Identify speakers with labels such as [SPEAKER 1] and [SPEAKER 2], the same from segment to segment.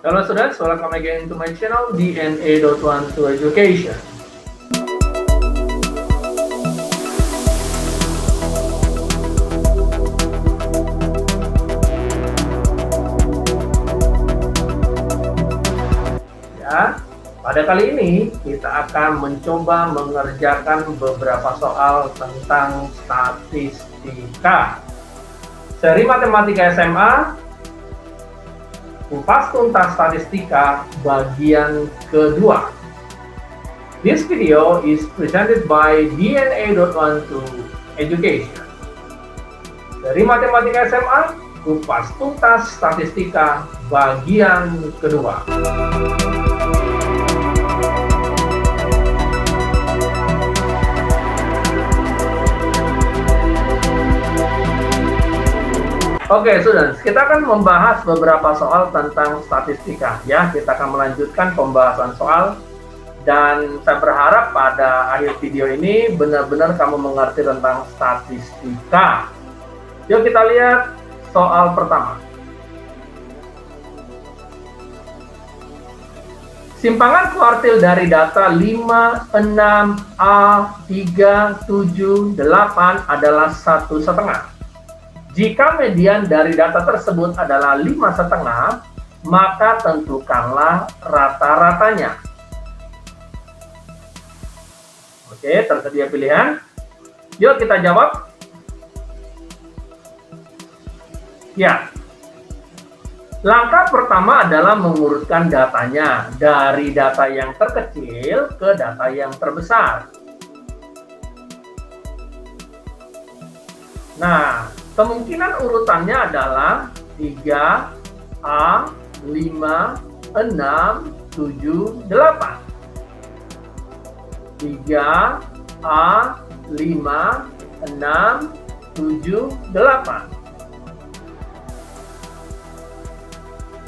[SPEAKER 1] Hello students, welcome again to my channel DNA.12 Education. Ya, pada kali ini kita akan mencoba mengerjakan beberapa soal tentang statistika. Seri Matematika SMA Kupas Tuntas Statistika bagian kedua. This video is presented by DNA.12 Education. Dari Matematika SMA, Kupas Tuntas Statistika bagian kedua. Oke, students, kita akan membahas beberapa soal tentang statistika. Ya, kita akan melanjutkan pembahasan soal. Dan saya berharap pada akhir video ini benar-benar kamu mengerti tentang statistika. Yuk kita lihat soal pertama. Simpangan kuartil dari data 5, 6, A, 3, 7, 8 adalah 1,5. Jika median dari data tersebut adalah 5,5, maka tentukanlah rata-ratanya. Oke, tersedia pilihan. Yuk kita jawab. Ya. Langkah pertama adalah mengurutkan datanya dari data yang terkecil ke data yang terbesar. Nah, kemungkinan urutannya adalah 3, A, 5, 6, 7, 8. 3, A, 5, 6, 7, 8.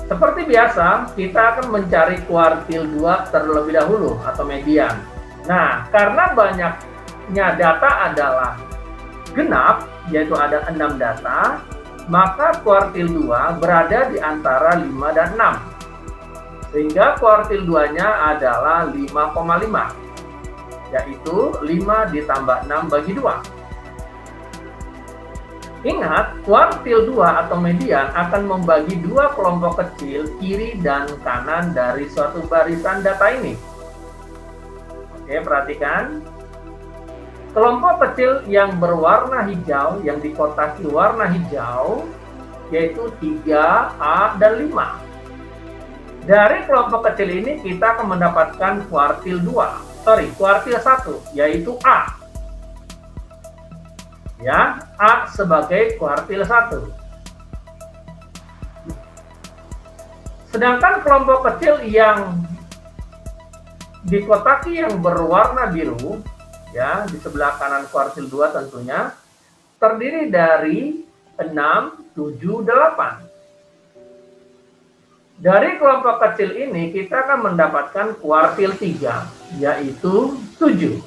[SPEAKER 1] Seperti biasa, kita akan mencari kuartil 2 terlebih dahulu atau median. Nah, karena banyaknya data adalah genap, yaitu ada 6 data, maka kuartil 2 berada di antara 5 dan 6. Sehingga kuartil 2-nya adalah 5,5, yaitu 5 ditambah 6 bagi 2. Ingat, kuartil 2 atau median akan membagi dua kelompok kecil kiri dan kanan dari suatu barisan data ini. Oke, perhatikan. Kelompok kecil yang berwarna hijau, yang dikotaki warna hijau, yaitu 3, A, dan 5. Dari kelompok kecil ini kita akan mendapatkan kuartil 1, yaitu A. Ya, A sebagai kuartil 1. Sedangkan kelompok kecil yang dikotaki yang berwarna biru, ya, di sebelah kanan kuartil 2 tentunya, terdiri dari 6, 7, 8. Dari kelompok kecil ini kita akan mendapatkan kuartil 3, yaitu 7.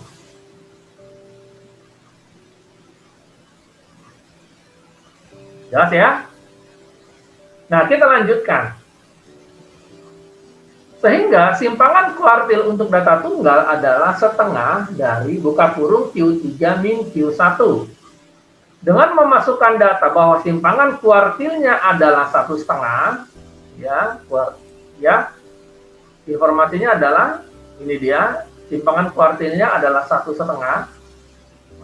[SPEAKER 1] Jelas ya? Nah, kita lanjutkan. Sehingga simpangan kuartil untuk data tunggal adalah setengah dari buka kurung Q3 min Q1. Dengan memasukkan data bahwa simpangan kuartilnya adalah 1,5, ya, informasinya adalah ini dia, simpangan kuartilnya adalah 1,5.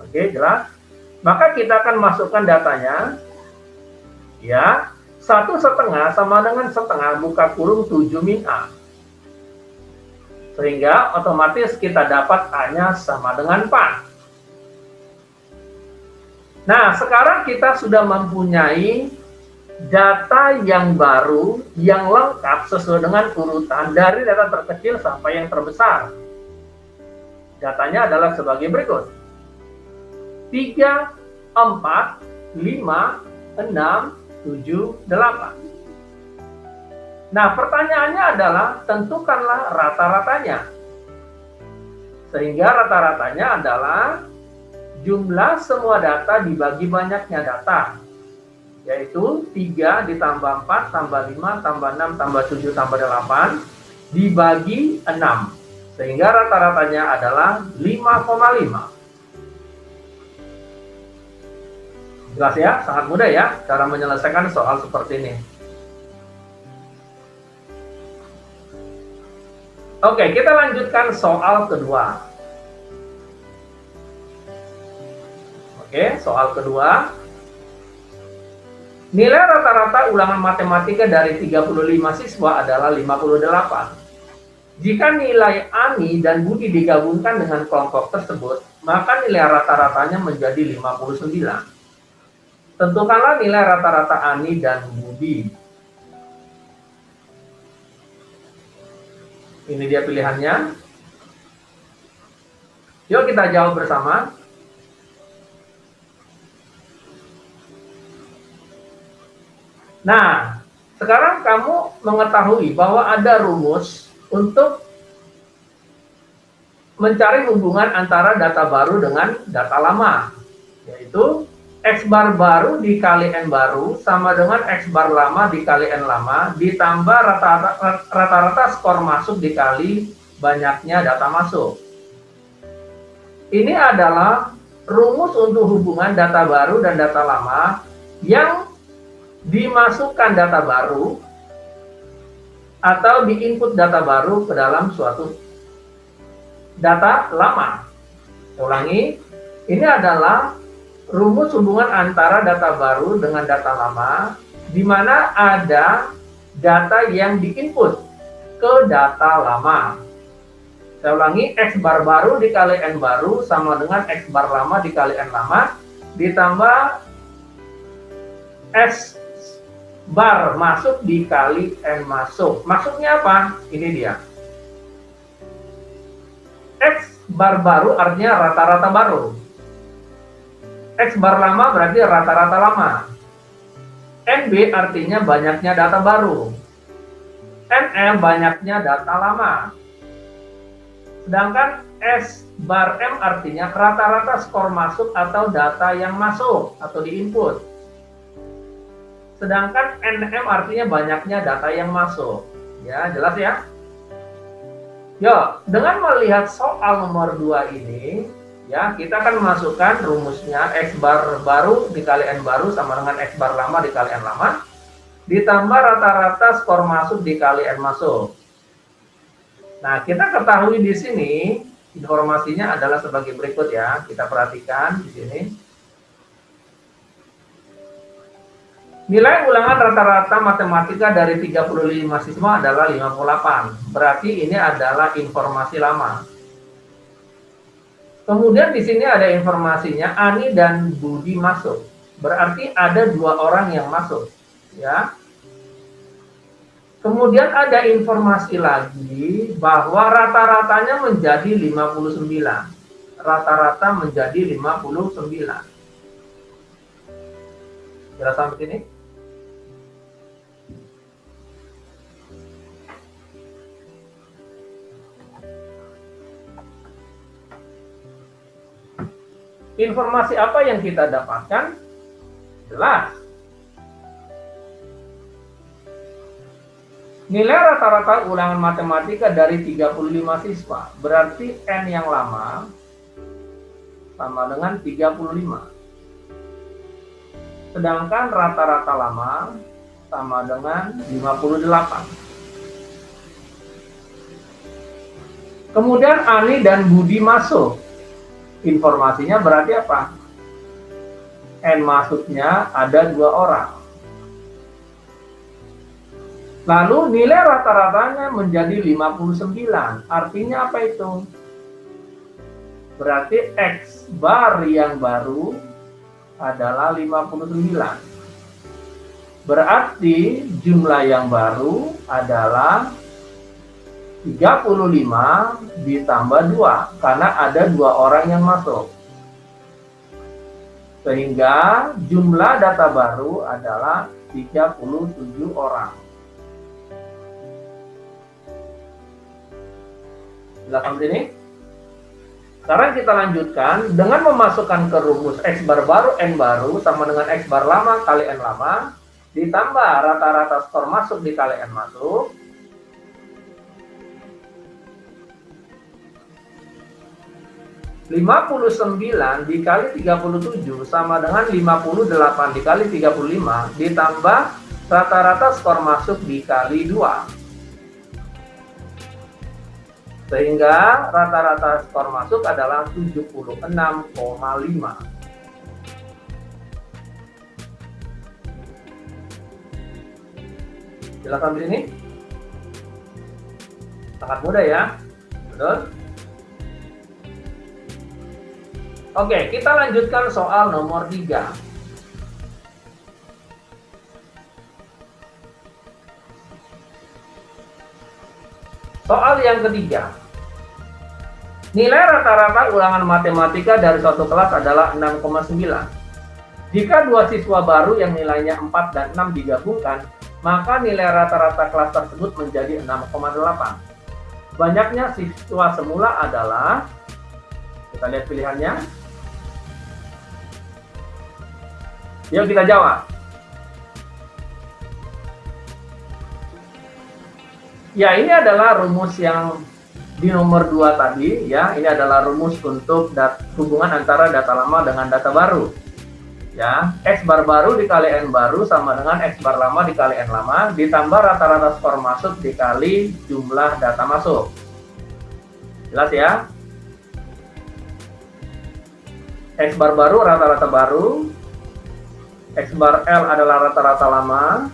[SPEAKER 1] Oke, jelas. Maka kita akan masukkan datanya, ya, 1,5 sama dengan setengah buka kurung 7 min A. Sehingga otomatis kita dapat A-nya sama dengan 4. Nah, sekarang kita sudah mempunyai data yang baru, yang lengkap sesuai dengan urutan dari data terkecil sampai yang terbesar. Datanya adalah sebagai berikut. 3, 4, 5, 6, 7, 8. Nah, pertanyaannya adalah tentukanlah rata-ratanya. Sehingga rata-ratanya adalah jumlah semua data dibagi banyaknya data. yaitu 3 ditambah 4 tambah 5 tambah 6 tambah 7 tambah 8 dibagi 6, sehingga rata-ratanya adalah 5,5. Jelas ya? Sangat mudah ya cara menyelesaikan soal seperti ini. Oke, kita lanjutkan soal kedua. Oke, soal kedua. Nilai rata-rata ulangan matematika dari 35 siswa adalah 58. Jika nilai Ani dan Budi digabungkan dengan kelompok tersebut, maka nilai rata-ratanya menjadi 59. Tentukanlah nilai rata-rata Ani dan Budi. Ini dia pilihannya. Yuk kita jawab bersama. Nah, sekarang kamu mengetahui bahwa ada rumus untuk mencari hubungan antara data baru dengan data lama, yaitu X bar baru dikali N baru sama dengan X bar lama dikali N lama ditambah rata-rata skor masuk dikali banyaknya data masuk. Ini adalah rumus untuk hubungan data baru dan data lama yang dimasukkan data baru atau diinput data baru ke dalam suatu data lama. Ulangi, ini adalah rumus hubungan antara data baru dengan data lama, di mana ada data yang diinput ke data lama. Saya ulangi, X bar baru dikali N baru sama dengan X bar lama dikali N lama, ditambah S bar masuk dikali N masuk. Maksudnya apa? Ini dia. X bar baru artinya rata-rata baru. X bar lama berarti rata-rata lama. NB artinya banyaknya data baru. NM banyaknya data lama. Sedangkan S bar M artinya rata-rata skor masuk atau data yang masuk atau diinput. Sedangkan NM artinya banyaknya data yang masuk. Ya, jelas ya? Yo, dengan melihat soal nomor 2 ini, ya, kita akan memasukkan rumusnya X bar baru dikali N baru sama dengan X bar lama dikali N lama, ditambah rata-rata skor masuk dikali N masuk. Nah, kita ketahui di sini, informasinya adalah sebagai berikut ya. Kita perhatikan di sini. Nilai ulangan rata-rata matematika dari 35 siswa adalah 58. Berarti ini adalah informasi lama. Kemudian di sini ada informasinya Ani dan Budi masuk. Berarti ada 2 orang yang masuk, ya. Kemudian ada informasi lagi bahwa rata-ratanya menjadi 59. Rata-rata menjadi 59. Jelas sampai sini? Informasi apa yang kita dapatkan? Jelas. Nilai rata-rata ulangan matematika dari 35 siswa, berarti N yang lama sama dengan 35. Sedangkan rata-rata lama sama dengan 58. Kemudian Ani dan Budi masuk. Informasinya berarti apa? N masuknya ada 2 orang. Lalu nilai rata-ratanya menjadi 59. Artinya apa itu? Berarti X bar yang baru adalah 59. Berarti jumlah yang baru adalah 35 ditambah 2, karena ada 2 orang yang masuk. Sehingga jumlah data baru adalah 37 orang. Jelas sampai sini? Sekarang kita lanjutkan dengan memasukkan ke rumus X bar baru N baru sama dengan X bar lama kali N lama, ditambah rata-rata skor masuk dikali N masuk. (59 dikali 37 sama dengan 58 dikali 35 ditambah rata-rata skor masuk dikali 2. Sehingga rata-rata skor masuk adalah 76,5. Silakan di sini. Sangat mudah ya. Betul? Oke, kita lanjutkan soal nomor 3. Soal yang ketiga. Nilai rata-rata ulangan matematika dari suatu kelas adalah 6,9. Jika dua siswa baru yang nilainya 4 dan 6 digabungkan, maka nilai rata-rata kelas tersebut menjadi 6,8. Banyaknya siswa semula adalah, kita lihat pilihannya. Yuk kita jawab. Ya, ini adalah rumus yang di nomor 2 tadi ya. Ini adalah rumus untuk hubungan antara data lama dengan data baru. Ya, X bar baru dikali N baru sama dengan X bar lama dikali N lama ditambah rata-rata skor masuk dikali jumlah data masuk. Jelas ya? X bar baru rata-rata baru, X bar L adalah rata-rata lama,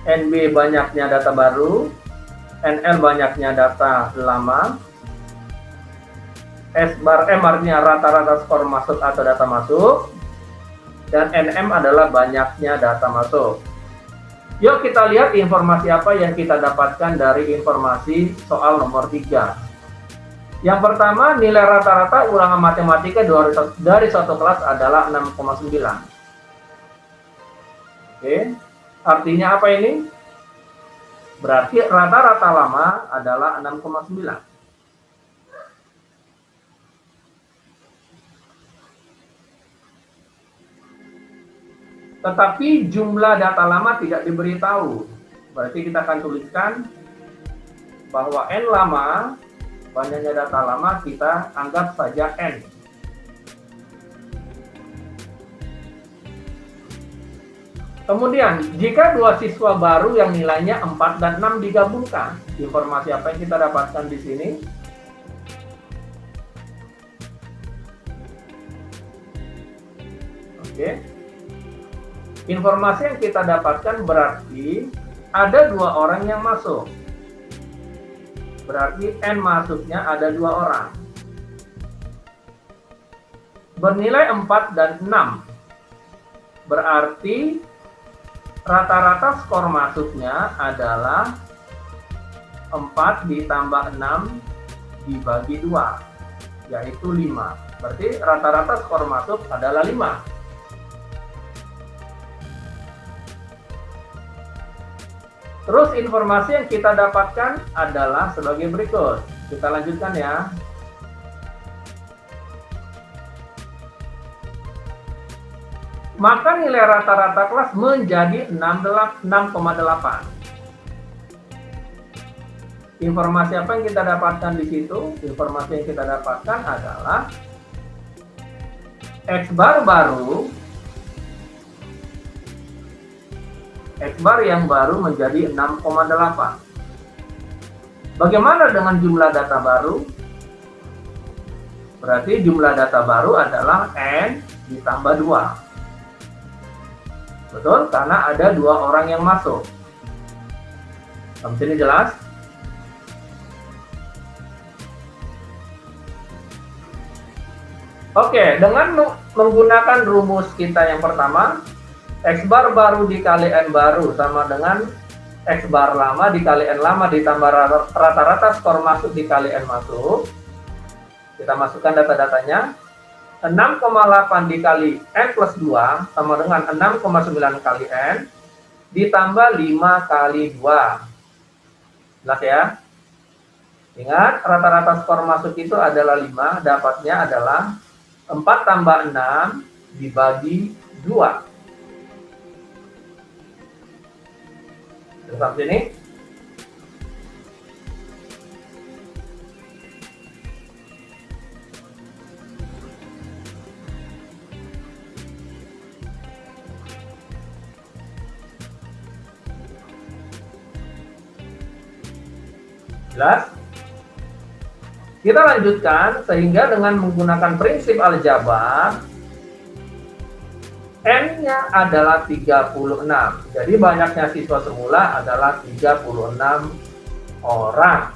[SPEAKER 1] NB banyaknya data baru, NL banyaknya data lama, S bar M artinya rata-rata skor masuk atau data masuk, dan NM adalah banyaknya data masuk. Yuk kita lihat informasi apa yang kita dapatkan dari informasi soal nomor 3. Yang pertama, nilai rata-rata ulangan matematika dari suatu kelas adalah 6,9. Oke, artinya apa ini? Berarti rata-rata lama adalah 6,9. Tetapi jumlah data lama tidak diberitahu. Berarti kita akan tuliskan bahwa N lama, banyaknya data lama kita anggap saja N. Kemudian, jika dua siswa baru yang nilainya 4 dan 6 digabungkan, informasi apa yang kita dapatkan di sini? Oke. Informasi yang kita dapatkan berarti ada 2 orang yang masuk. Berarti N masuknya ada 2 orang. Bernilai 4 dan 6. Berarti rata-rata skor masuknya adalah 4 ditambah 6 dibagi 2, yaitu 5. Berarti rata-rata skor masuk adalah 5. Terus informasi yang kita dapatkan adalah sebagai berikut. Kita lanjutkan ya. Maka nilai rata-rata kelas menjadi 6,8. Informasi apa yang kita dapatkan di situ? Informasi yang kita dapatkan adalah X bar baru, X bar yang baru menjadi 6,8. Bagaimana dengan jumlah data baru? Berarti jumlah data baru adalah N ditambah 2. Betul, karena ada 2 orang yang masuk. Sampai sini jelas? Oke, dengan menggunakan rumus kita yang pertama, X bar baru dikali N baru sama dengan X bar lama dikali N lama ditambah rata-rata skor masuk dikali N masuk. Kita masukkan data-datanya. 6,8 dikali N plus 2 sama dengan 6,9 kali N ditambah 5 kali 2. Jelas ya? Ingat, rata-rata skor masuk itu adalah 5, dapatnya adalah 4 tambah 6 dibagi 2. Sampai sini. Jelas? Kita lanjutkan sehingga dengan menggunakan prinsip aljabar N-nya adalah 36. Jadi banyaknya siswa semula adalah 36 orang.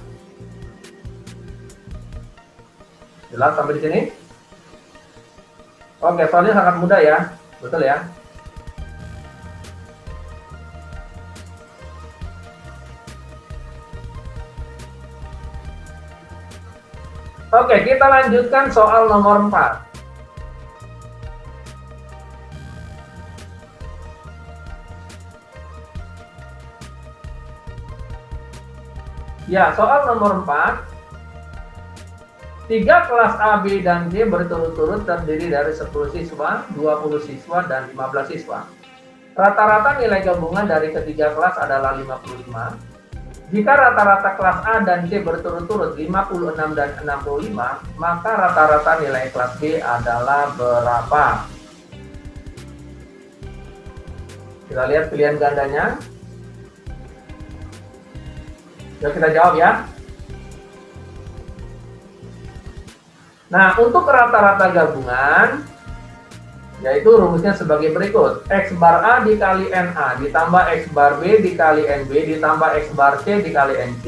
[SPEAKER 1] Jelas sampai di sini? Oke, soalnya sangat mudah ya. Betul ya? Oke, kita lanjutkan soal nomor 4. Ya, soal nomor 4. 3 kelas A, B, dan C berturut-turut terdiri dari 10 siswa, 20 siswa, dan 15 siswa. Rata-rata nilai gabungan dari ketiga kelas adalah 55. Jika rata-rata kelas A dan C berturut-turut 56 dan 65, maka rata-rata nilai kelas B adalah berapa? Kita lihat pilihan gandanya. Yuk kita jawab ya. Nah, untuk rata-rata gabungan, yaitu rumusnya sebagai berikut. X bar A dikali NA ditambah X bar B dikali NB ditambah X bar C dikali NC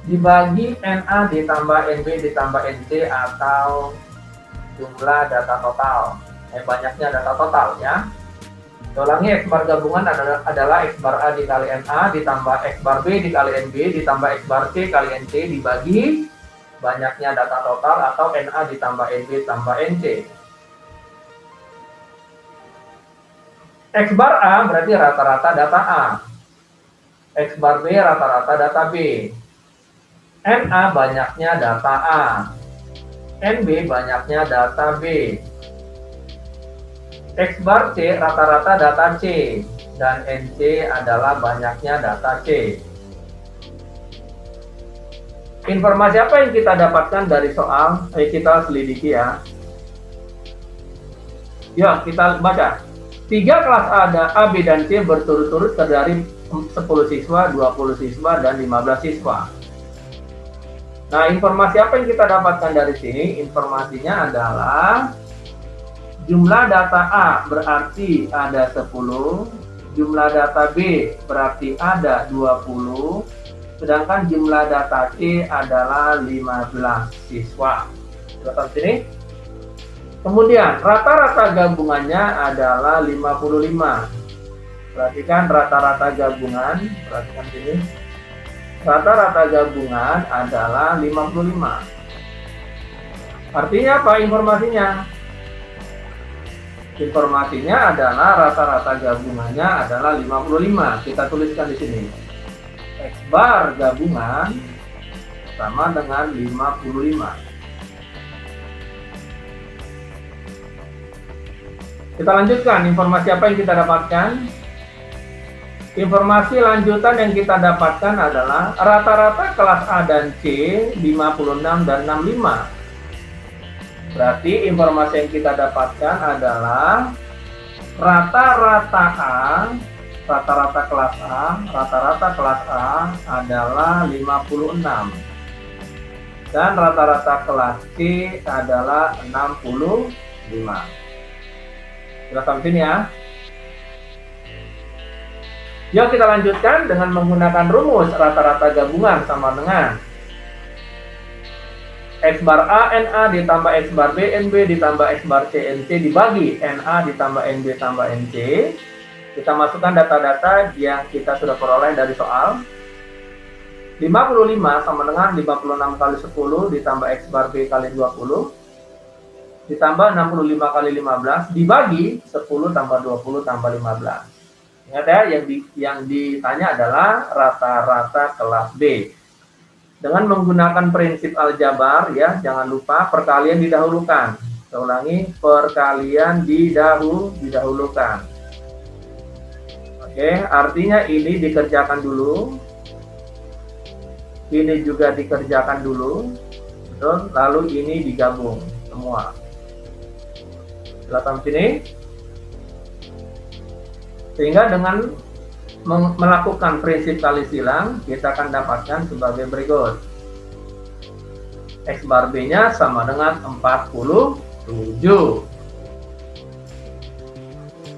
[SPEAKER 1] dibagi NA ditambah NB ditambah NC atau jumlah data total. Banyaknya data total ya. Ulangi, X bar gabungan adalah X bar A dikali NA ditambah X bar B dikali NB ditambah X bar C kali NC dibagi banyaknya data total atau NA ditambah NB tambah NC. X bar A berarti rata-rata data A. X bar B rata-rata data B. NA banyaknya data A. NB banyaknya data B. X bar C rata-rata data C. Dan NC adalah banyaknya data C. Informasi apa yang kita dapatkan dari soal? Kita selidiki ya. Yuk kita baca. 3 kelas A, B, dan C berturut-turut terdiri 10 siswa, 20 siswa, dan 15 siswa. Nah, informasi apa yang kita dapatkan dari sini? Informasinya adalah jumlah data A berarti ada 10, jumlah data B berarti ada 20, sedangkan jumlah data C adalah 15 siswa. Lihat sini. Kemudian rata-rata gabungannya adalah 55. Perhatikan rata-rata gabungan, perhatikan sini. Rata-rata gabungan adalah 55. Artinya apa informasinya? Informasinya adalah rata-rata gabungannya adalah 55. Kita tuliskan di sini. X bar gabungan sama dengan 55. Kita lanjutkan, informasi apa yang kita dapatkan? Informasi lanjutan yang kita dapatkan adalah rata-rata kelas A dan C 56 dan 65. Berarti informasi yang kita dapatkan adalah rata-rata A, rata-rata kelas A, rata-rata kelas A adalah 56. Dan rata-rata kelas C adalah 65. Kita sampai sini ya. Yuk kita lanjutkan dengan menggunakan rumus rata-rata gabungan sama dengan X bar A NA ditambah X bar B NB ditambah X bar C NC dibagi NA ditambah NB tambah NC. Kita masukkan data-data yang kita sudah peroleh dari soal. 55 sama dengan 56 kali 10 ditambah X bar B kali 20 ditambah 65 kali 15 dibagi 10 tambah 20 tambah 15. Ingat ya, yang ditanya adalah rata-rata kelas B. Dengan menggunakan prinsip aljabar, ya, jangan lupa perkalian didahulukan. Saya ulangi, perkalian didahulukan. Oke, artinya ini dikerjakan dulu, ini juga dikerjakan dulu, betul? Lalu ini digabung semua. Silakan sini. Sehingga dengan melakukan prinsip kali silang, kita akan dapatkan sebagai berikut. X bar B-nya sama dengan 47.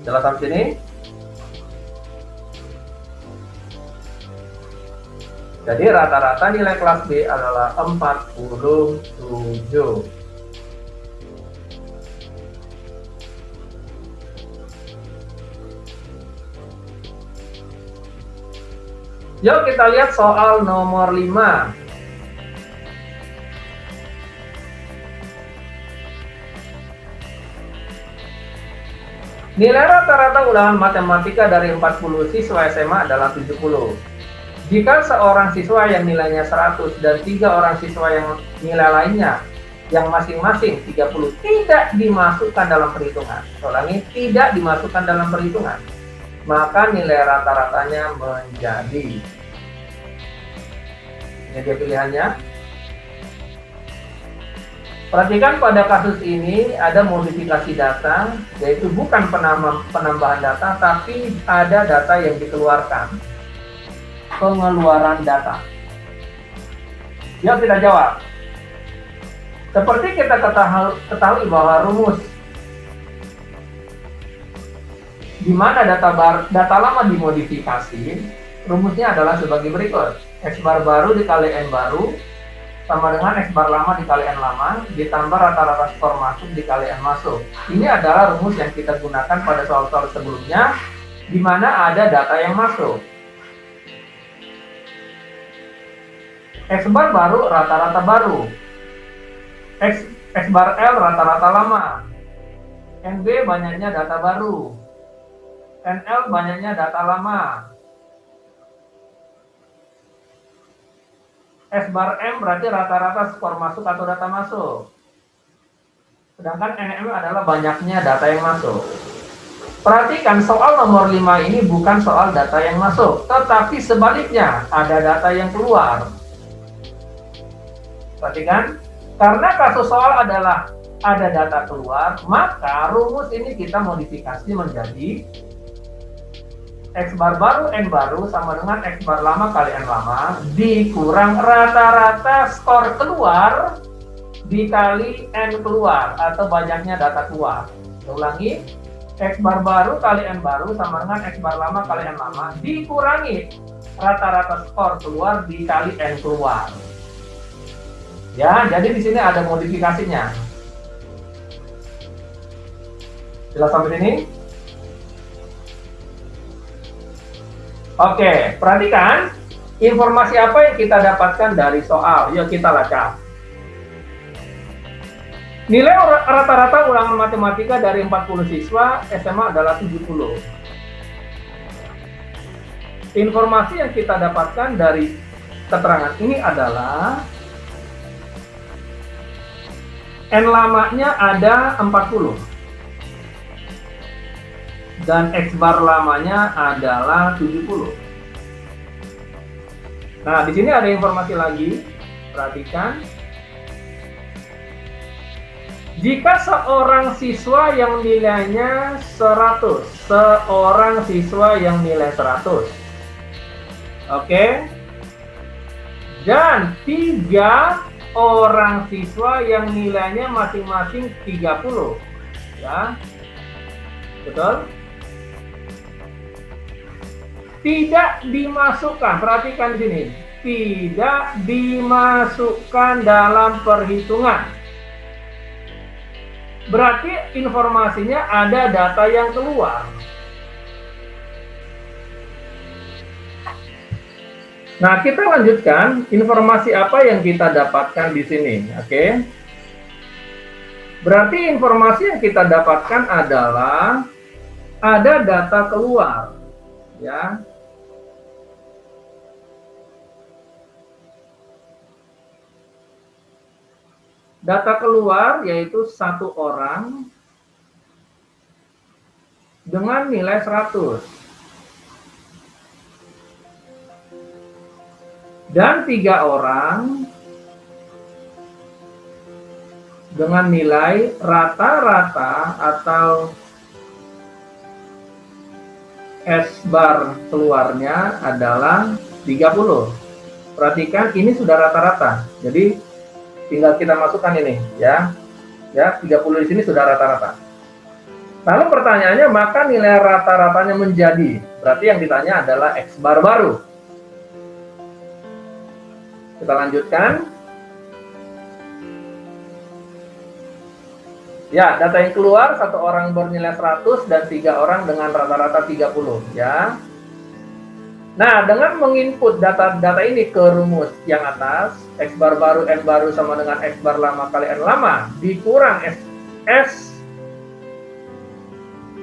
[SPEAKER 1] Jelaskan sini. Jadi rata-rata nilai kelas B adalah 47. Yuk kita lihat soal nomor 5. Nilai rata-rata ulangan matematika dari 40 siswa SMA adalah 70. Jika seorang siswa yang nilainya 100 dan 3 orang siswa yang nilai lainnya yang masing-masing 30 tidak dimasukkan dalam perhitungan. Ulangi, tidak dimasukkan dalam perhitungan. Maka nilai rata-ratanya menjadi, ini dia pilihannya. Perhatikan pada kasus ini ada modifikasi data, yaitu bukan penambahan data, tapi ada data yang dikeluarkan. Pengeluaran data. Yuk kita jawab. Seperti kita ketahui bahwa rumus di mana data lama dimodifikasi, rumusnya adalah sebagai berikut. X bar baru dikali N baru sama dengan X bar lama dikali N lama ditambah rata-rata skor masuk dikali N masuk. Ini adalah rumus yang kita gunakan pada soal-soal sebelumnya, di mana ada data yang masuk. X bar baru rata-rata baru, X bar L rata-rata lama, NB banyaknya data baru, NL banyaknya data lama, S bar M berarti rata-rata skor masuk atau data masuk, sedangkan NM adalah banyaknya data yang masuk. Perhatikan soal nomor 5 ini bukan soal data yang masuk, tetapi sebaliknya ada data yang keluar. Perhatikan, karena kasus soal adalah ada data keluar, maka rumus ini kita modifikasi menjadi X bar baru N baru sama dengan X bar lama kali N lama dikurang rata-rata skor keluar dikali N keluar atau banyaknya data keluar. Saya ulangi, X bar baru kali N baru sama dengan X bar lama kali N lama dikurangi rata-rata skor keluar dikali N keluar. Ya, jadi di sini ada modifikasinya. Jelas sampai sini? Oke, perhatikan informasi apa yang kita dapatkan dari soal. Yuk kita lacak. Nilai rata-rata ulangan matematika dari 40 siswa SMA adalah 70. Informasi yang kita dapatkan dari keterangan ini adalah N lamanya ada 40 dan X bar lamanya adalah 70. Nah, di sini ada informasi lagi. Perhatikan. Jika seorang siswa yang nilainya 100, seorang siswa yang nilai 100. Oke. Dan 3 orang siswa yang nilainya masing-masing 30. Ya. Betul? Tidak dimasukkan, perhatikan di sini. Tidak dimasukkan dalam perhitungan. Berarti informasinya ada data yang keluar. Nah, kita lanjutkan informasi apa yang kita dapatkan di sini, oke? Berarti informasi yang kita dapatkan adalah ada data keluar, ya. Data keluar yaitu satu orang dengan nilai 100. Dan 3 orang dengan nilai rata-rata atau S-bar keluarnya adalah 30. Perhatikan ini sudah rata-rata. Jadi tinggal kita masukkan ini ya. Ya, 30 di sini sudah rata-rata. Lalu pertanyaannya, maka nilai rata-ratanya menjadi, berarti yang ditanya adalah X-bar baru. Kita lanjutkan. Ya, data yang keluar, satu orang bernilai 100 dan 3 orang dengan rata-rata 30 ya. Nah, dengan menginput data ini ke rumus yang atas, X bar baru N baru sama dengan X bar lama kali N lama dikurang S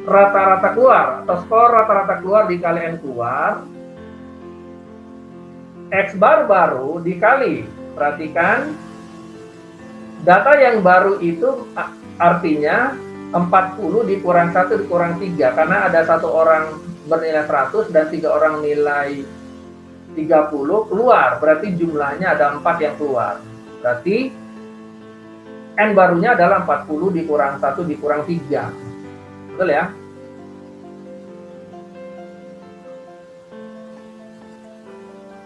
[SPEAKER 1] rata-rata keluar atau skor rata-rata keluar dikali N keluar, X bar baru dikali, perhatikan, data yang baru itu artinya 40 dikurang 1 dikurang 3, karena ada satu orang bernilai 100 dan 3 orang nilai 30 keluar, berarti jumlahnya ada 4 yang keluar. Berarti N barunya adalah 40 dikurang 1 dikurang 3. Betul ya?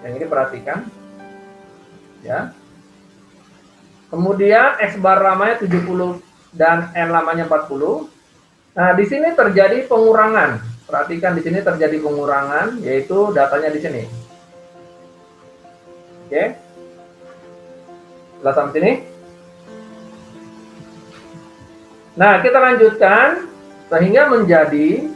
[SPEAKER 1] Yang ini perhatikan. Ya. Kemudian X bar lamanya 70 dan N lamanya 40. Nah, di sini terjadi pengurangan. Perhatikan di sini terjadi pengurangan, yaitu datanya di sini. Oke. Jelas sampai sini? Nah, kita lanjutkan sehingga menjadi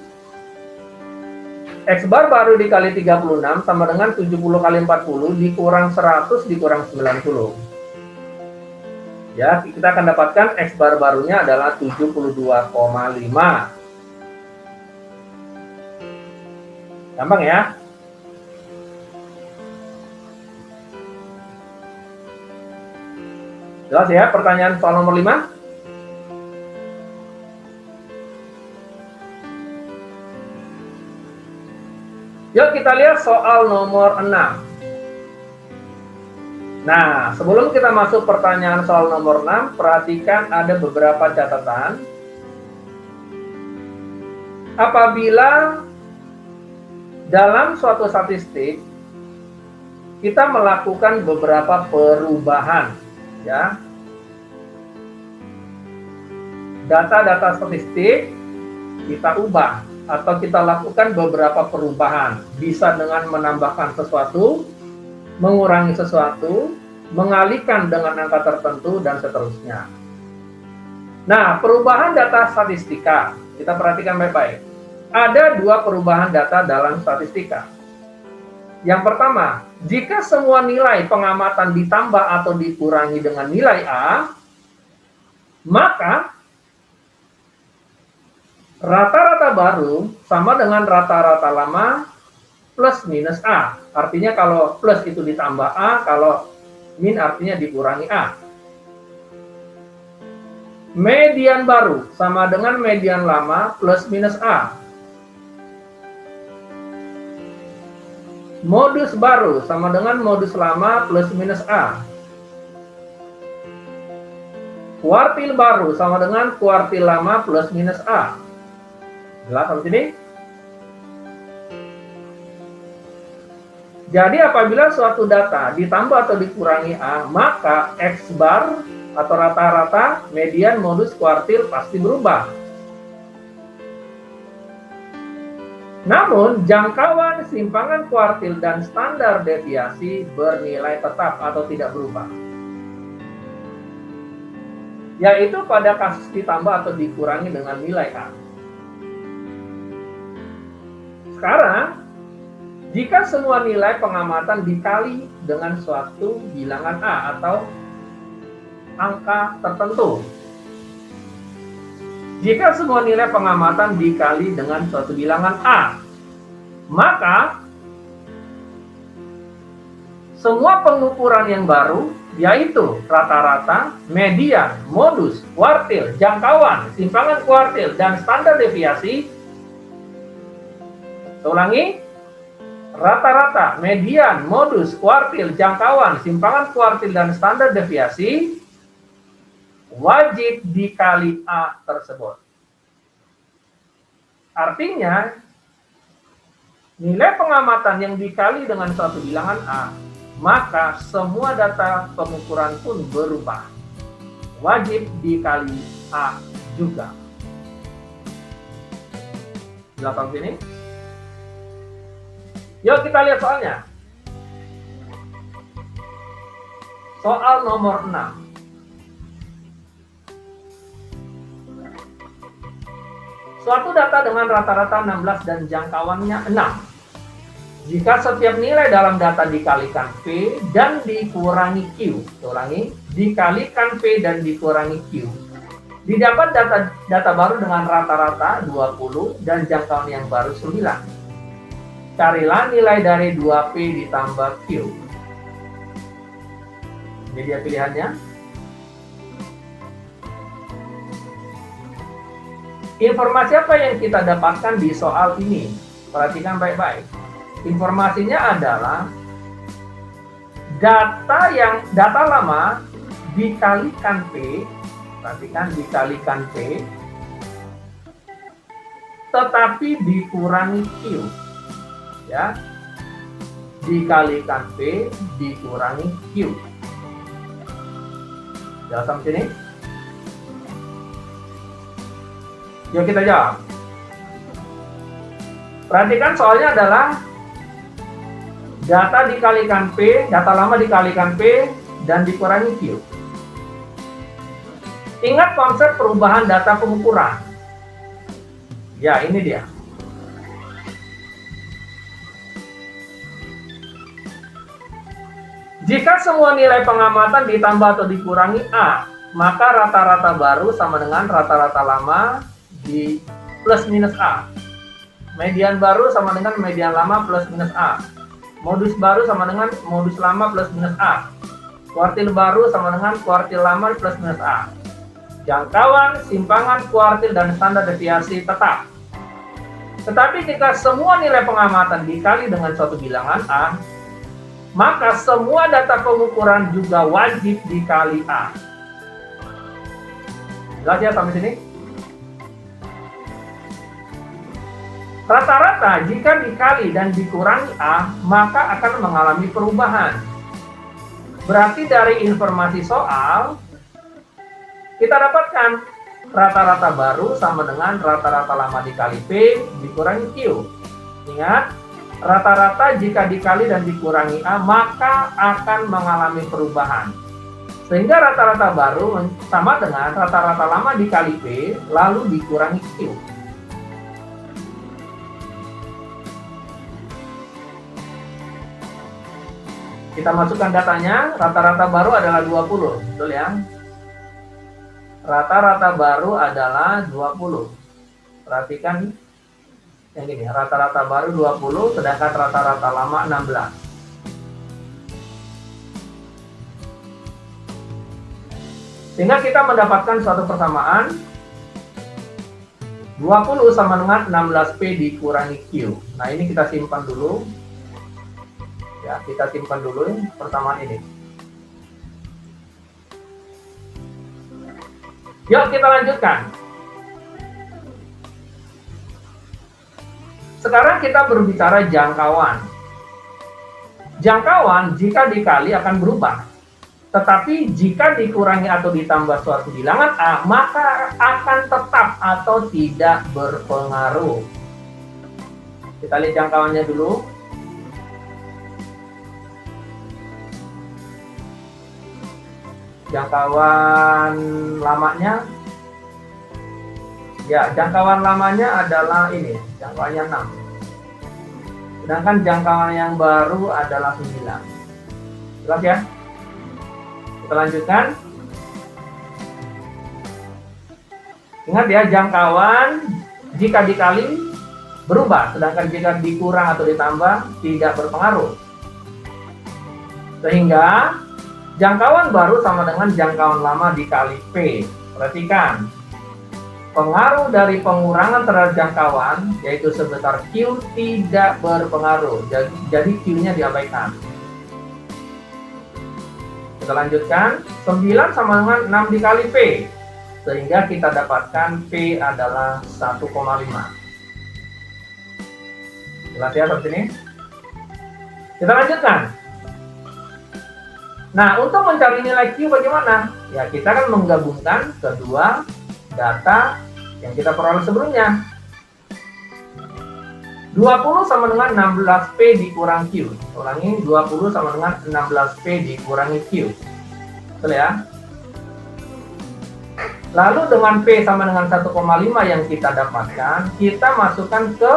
[SPEAKER 1] X bar baru dikali 36 sama dengan 70 kali 40 dikurang 100 dikurang 90. Ya, kita akan dapatkan X bar barunya adalah 72,5. Gampang ya? Jelas ya pertanyaan soal nomor 5? Yuk kita lihat soal nomor 6. Nah, sebelum kita masuk pertanyaan soal nomor 6, perhatikan ada beberapa catatan. Apabila dalam suatu statistik kita melakukan beberapa perubahan, ya, data-data statistik kita ubah atau kita lakukan beberapa perubahan, bisa dengan menambahkan sesuatu, mengurangi sesuatu, mengalihkan dengan angka tertentu, dan seterusnya. Nah, perubahan data statistika, kita perhatikan baik-baik. Ada 2 perubahan data dalam statistika. Yang pertama, jika semua nilai pengamatan ditambah atau dikurangi dengan nilai A, maka rata-rata baru sama dengan rata-rata lama plus minus A. Artinya kalau plus itu ditambah A, kalau min artinya dikurangi A. Median baru sama dengan median lama plus minus A. Modus baru sama dengan modus lama plus minus A. Kuartil baru sama dengan kuartil lama plus minus A. Jelas sampai sini? Jadi apabila suatu data ditambah atau dikurangi A, maka X bar atau rata-rata, median, modus, kuartil pasti berubah. Namun, jangkauan, simpangan kuartil, dan standar deviasi bernilai tetap atau tidak berubah. Yaitu pada kasus ditambah atau dikurangi dengan nilai A. Sekarang, jika semua nilai pengamatan dikali dengan suatu bilangan A atau angka tertentu. Jika semua nilai pengamatan dikali dengan suatu bilangan A, maka semua pengukuran yang baru, yaitu rata-rata, median, modus, kuartil, jangkauan, simpangan kuartil, dan standar deviasi. Saya ulangi, rata-rata, median, modus, kuartil, jangkauan, simpangan kuartil, dan standar deviasi wajib dikali A tersebut. Artinya, nilai pengamatan yang dikali dengan suatu bilangan A, maka semua data pengukuran pun berubah. Wajib dikali A juga. Belakang sini. Yuk kita lihat soalnya. Soal nomor 6. Suatu data dengan rata-rata 16 dan jangkauannya 6. Jika setiap nilai dalam data dikalikan P dan dikurangi Q, ulangi, dikalikan P dan dikurangi Q, didapat data baru dengan rata-rata 20 dan jangkauan yang baru 9. Carilah nilai dari 2P ditambah Q. Ini dia pilihannya. Informasi apa yang kita dapatkan di soal ini? Perhatikan baik-baik. Informasinya adalah data lama dikalikan P, perhatikan dikalikan P, tetapi dikurangi Q. Ya, dikalikan P dikurangi Q. Jelas sampai sini? Yuk kita jawab. Perhatikan soalnya adalah data dikalikan P, data lama dikalikan P dan dikurangi Q. Ingat konsep perubahan data pengukuran. Ya, ini dia. Jika semua nilai pengamatan ditambah atau dikurangi A, maka rata-rata baru sama dengan rata-rata lama di plus minus A. Median baru sama dengan median lama plus minus A. Modus baru sama dengan modus lama plus minus A. Kuartil baru sama dengan kuartil lama plus minus A. Jangkauan, simpangan, kuartil, dan standar deviasi tetap. Tetapi jika semua nilai pengamatan dikali dengan suatu bilangan A, maka semua data pengukuran juga wajib dikali A. Jelas ya sampai sini? Rata-rata jika dikali dan dikurangi A, maka akan mengalami perubahan. Berarti dari informasi soal, kita dapatkan rata-rata baru sama dengan rata-rata lama dikali P dikurangi Q. Ingat, rata-rata jika dikali dan dikurangi A, maka akan mengalami perubahan. Sehingga rata-rata baru sama dengan rata-rata lama dikali P, lalu dikurangi Q. Kita masukkan datanya, rata-rata baru adalah 20, betul ya? Rata-rata baru adalah 20. Perhatikan yang ini, rata-rata baru 20, sedangkan rata-rata lama 16. Sehingga kita mendapatkan suatu persamaan 20 sama dengan 16P dikurangi Q. Nah, ini kita simpan dulu. Ya, kita simpan dulu persamaan ini. Yuk kita lanjutkan. Sekarang kita berbicara jangkauan. Jangkauan jika dikali akan berubah. Tetapi jika dikurangi atau ditambah suatu bilangan A, maka akan tetap atau tidak berpengaruh. Kita lihat jangkauannya dulu. Jangkauan lamanya, ya jangkauan lamanya adalah ini, jangkauannya 6. Sedangkan jangkauan yang baru adalah 9. Jelas ya? Kita lanjutkan. Ingat ya, jangkauan jika dikali berubah, sedangkan jika dikurang atau ditambah tidak berpengaruh. Sehingga jangkauan baru sama dengan jangkauan lama dikali P. Perhatikan, pengaruh dari pengurangan terhadap jangkauan, yaitu sebesar Q, tidak berpengaruh. Jadi Q-nya diabaikan. Kita lanjutkan, 9 sama dengan 6 dikali P. Sehingga kita dapatkan P adalah 1,5. Jelas ya seperti ini? Kita lanjutkan. Nah, untuk mencari nilai Q bagaimana? Ya, kita akan menggabungkan kedua data yang kita peroleh sebelumnya. 20 sama dengan 16P dikurang Q. Ulangi, 20 sama dengan 16P dikurangi Q. Betul ya? Lalu dengan P sama dengan 1,5 yang kita dapatkan, kita masukkan ke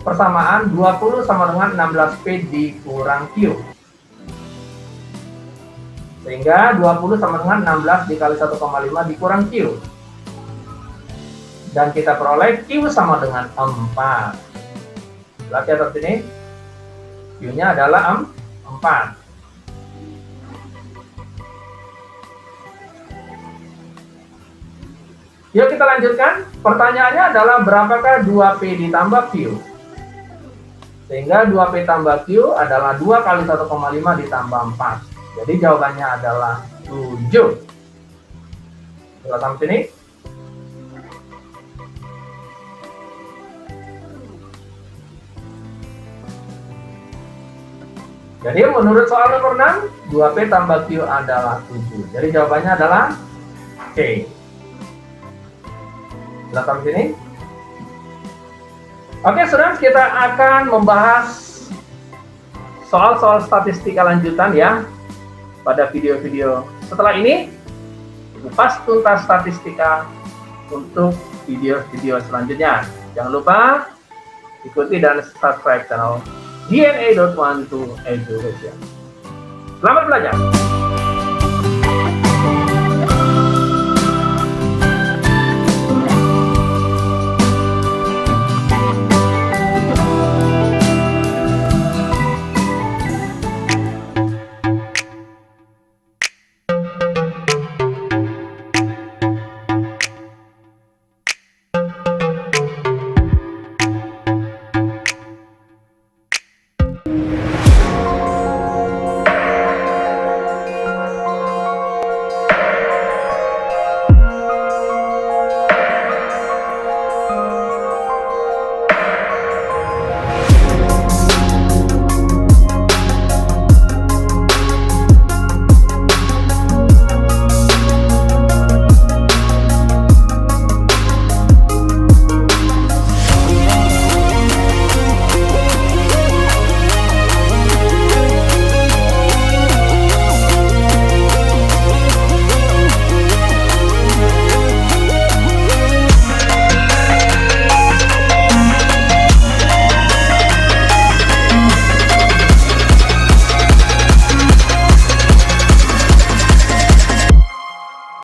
[SPEAKER 1] persamaan 20 sama dengan 16P dikurang Q. Sehingga 20 sama dengan 16 dikali 1,5 dikurang Q. Dan kita peroleh Q sama dengan 4. Lihat ya seperti ini. Q-nya adalah 4. Yuk kita lanjutkan. Pertanyaannya adalah berapakah 2P ditambah Q? Sehingga 2P tambah Q adalah 2 kali 1,5 ditambah 4. Jadi jawabannya adalah 7. Sudah sampai sini? Jadi menurut soal nomor 6, 2P tambah Q adalah 7. Jadi jawabannya adalah C. Sudah sampai sini? Oke, saudara, kita akan membahas soal-soal statistika lanjutan ya pada video-video setelah ini. Kupas tuntas statistika untuk video-video selanjutnya. Jangan lupa ikuti dan subscribe channel DNA.12 Education. Selamat belajar!